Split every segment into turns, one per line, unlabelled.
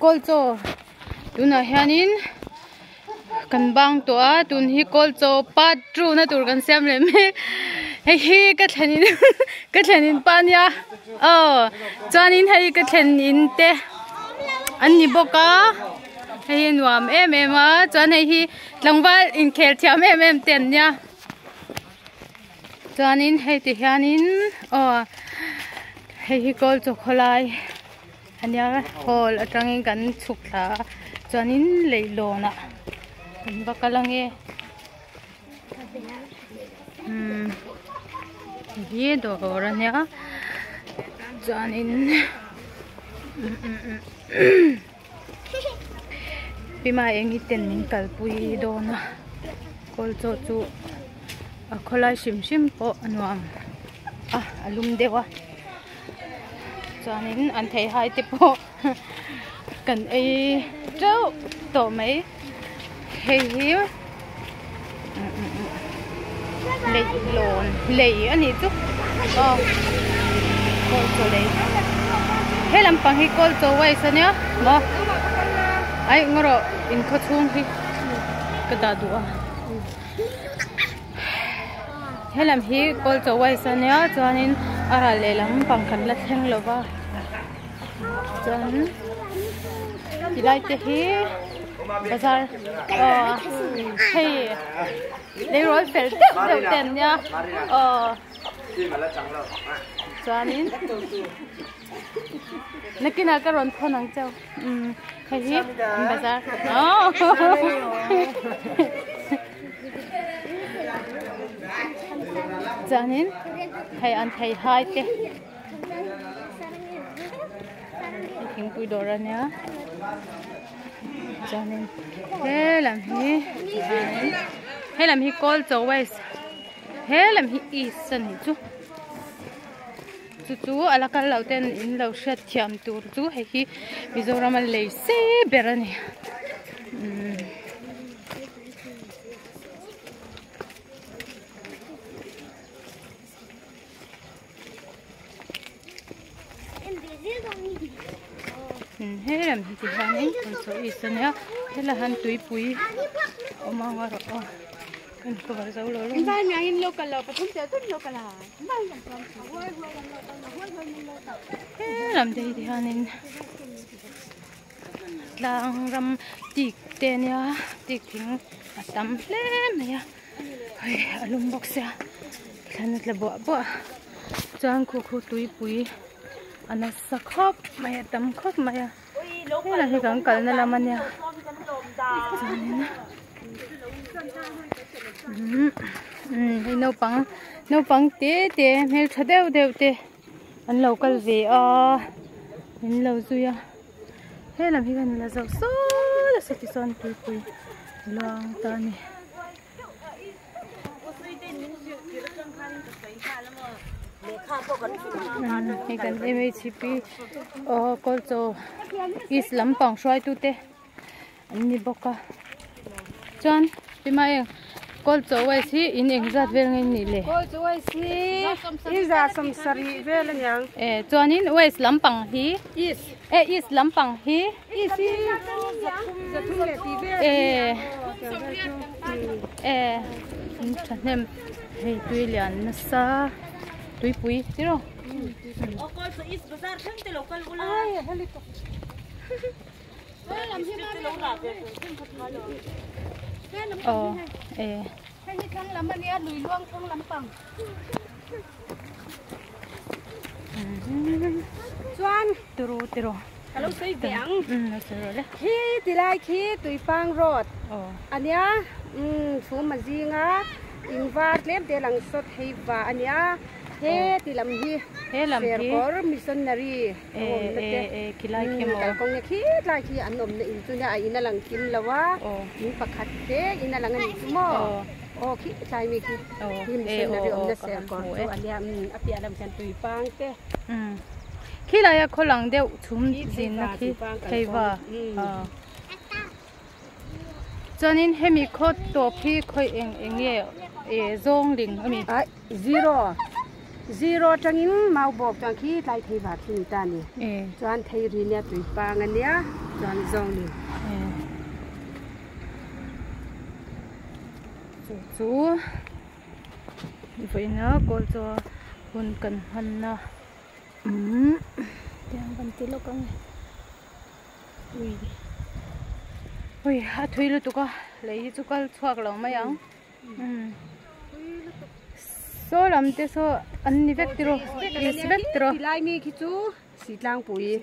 kol cho tuna hianin kan bang to a tun hi kol cho pat tru na tur kan siam le me hi ka thlenin pania chuanin hei ka thlenin te an ni boka hei nuam em a chuan hei tlangwal in khel thiam em ten nia chuanin hei ti hianin hei kol cho kholai ania hol atangin kan chukla chuanin leilona kan bakalange hi do gorania chuanin pima engi ten min kalpui dona kol cho chu a kholai sim po anuam alum dewa chuanin an thei hai te po kan ei trâu to mai hei hi lei lon lei ani chu kol cho lei he lampang hi kol cho wai sania mo ai ngoro in kho chung hi kada duwa he lam hi kol cho wai sania chuanin ara le lampang kan la thleng lova chuan tilai te hi bazar hey lấy rồi phải đầu tiền nha chuanin nakina karon phonang chau khai hi bazar chuanin khai an thai hai te thing pui dora nia chuanin he lam hi kol cho wais he lam hi isan hi chu alakal lauten in lo shat thiam tur chu hi Mizoram le se berani he lam hi ti hanin kol cho isan ya hela han tui pui omanga ro kan ko ba zo lo lo ba nya in local lo pathum te tun local ha ba lam pram lam dei di hanin lang ram tik te nya tik thing atam hle me ya hoi alum box ya thanat la bo chang khu tui pui ana sakhop maya tam khop maya hela hi kang kal na lamanya nấu băng té mel thadeu te an local ve in lo zuya he lam hi kan la zo so la sati son pui long ta ni he kan MHP kol cho islam pang shwai tu te an ni boka chuan pimai kol cho wai si in exat vel ngai ni le kol cho wai si iza som sari vel nyang chuanin wai lampang hi is lampang hi isi zathum le ti vel thanem hei tui lian na sa tui pui tiro kol cho is bazar thang te local ula ai hali ko lam hi ma lo la pe hay thang lam ani a lui luang thang lampang chuan tiro hello sei tiang no sei le khi tilai khi tui pang road ania chu ma jinga invar lem te lang sot heiwa ania he tilam hi kor missionary kilai kemo kong ne khi lai khi anom ne in chunya ina lang kim lawa in pakhat te ina lang ani mo khi sai mi khi missionary om na ser kor chu ania apia lam chan tui pang te khi lai a kholang deu chum din na khi theiwa chonin hemi khot to phi khoi eng ye zong ling ami 0 zero trangin mau bok chang khi lai thei ba thi ta ni chuan thei ri nia tui pang ania chuan zong ni chu vậy nó cô cho hun cần hơn na tiếng vẫn tí lúc con ui thui lu tuka lấy chú cal xoạc lòng mấy ông số làm thế số anh vét tiro vét tiro lại mi khi chú xịt lang bụi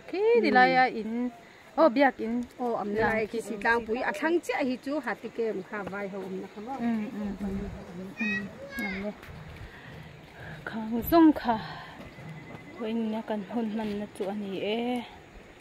khi đi lại in biak in
âm lại khi xịt lang bụi thằng chị hi chú hạt thì kem khá vai hôm na không
khang zong kha hoin na kan hun man na chu ani